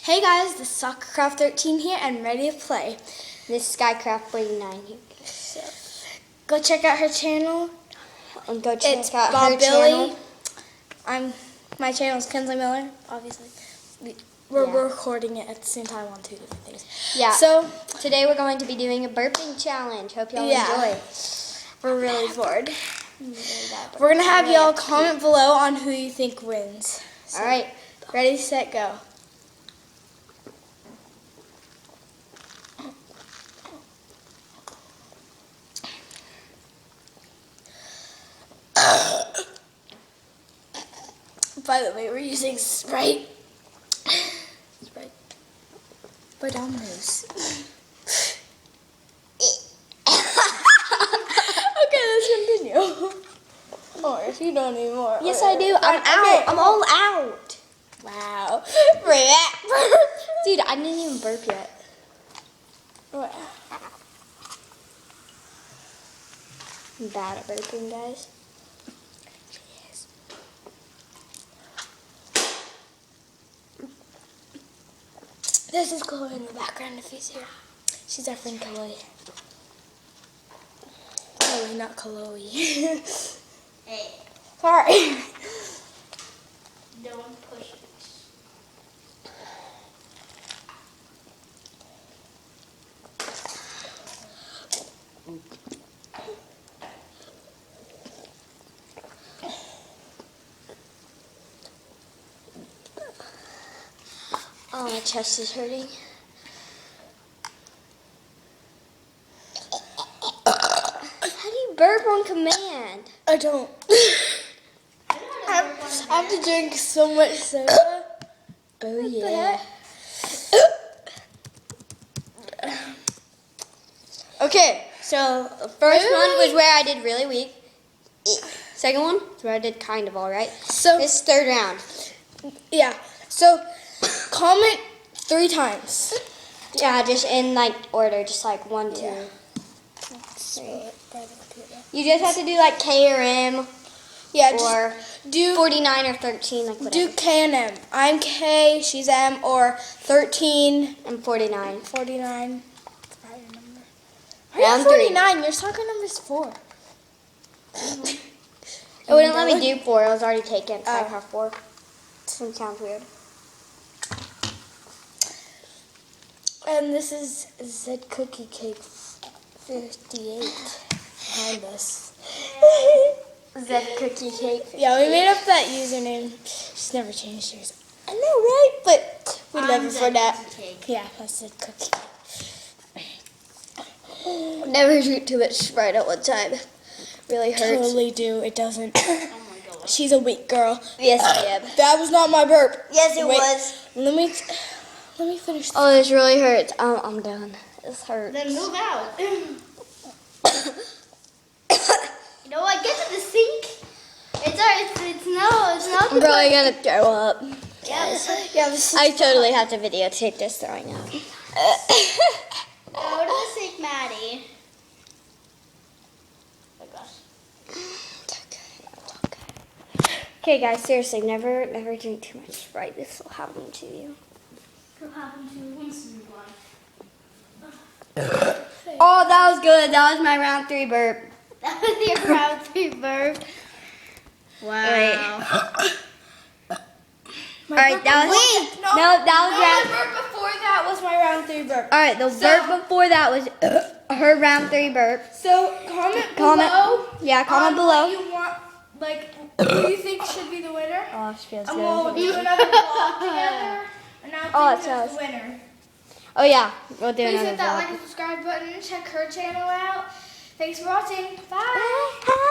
Hey guys, this is SoccerCraft13 here and ready to play. This is Skycraft49 here. So, go check out her channel. And go check It's out Bob her Billy. channel. My channel is Kensley Miller, obviously. We're Yeah. recording it at the same time on two different things. Yeah. So, today we're going to be doing a burping challenge. Hope y'all Yeah. enjoy. we're really bored. We're going to have y'all comment below on who you think wins. So, All right. ready, set, go. By the way, we're using Sprite. But Domino's. Okay, let's continue. Or if you don't need more. Yes, I do. I'm out. Okay. I'm all out. Wow. Dude, I didn't even burp yet. Wow. I'm bad at burping, guys. This is Chloe in the background if he's here. She's our friend Chloe. Chloe, not Chloe. Hey, Sorry. don't push it. Oh, my chest is hurting. How do you burp on command? I don't. I have to drink so much soda. Oh, yeah. Okay, so the first one was where I did really weak. Second one is where I did kind of all right. So, This is third round. yeah. So, comment 3 times. Yeah, just in like order, just like 1, 2. Yeah. 3. You just have to do like K or M Yeah, or just do 49 or 13, like whatever. do K and M. I'm K, she's M, or 13, And 49. 49. That's right, your number. Round 3. 49. Your soccer number's 4. It wouldn't let me do 4. It was already taken. So I Oh. have 4. It sounds weird. And this is Z Cookie Cake 58 behind us. Z cookie cake. Yeah, we made up that username. She's never changed hers. I know, right? But we love her for that. Yeah, that's Z Cookie Cake. Never drink too much Sprite at one time. Really hurts. Totally do. It doesn't. Oh my god. She's a weak girl. Yes, I am. That was not my burp. Yes, it Wait, was. Let me finish. Oh, this really hurts. I'm done. This hurts. Then move out. You know what? Get to the sink. It's not. I'm probably gonna throw up. Yeah. Yeah, this is I totally have to videotape this throwing up. Go to the sink, Maddie. Oh gosh. Okay, guys, seriously, never drink too much Sprite. This will happen to you. What happened to once in your life? Oh, that was good. That was my round 3 burp. That was your round 3 burp. Wow. All right, that was that was round. My burp before that was my round 3 burp. All right, the burp before that was her round 3 burp. So comment below. Yeah, comment on below. What you want, like, who you think should be the winner? Oh, it feels And good. we'll do another vlog together. Oh, it Announcing sounds- the winner. Oh yeah, we'll do Please another hit that vlog. like and subscribe button. Check her channel out. Thanks for watching. Bye.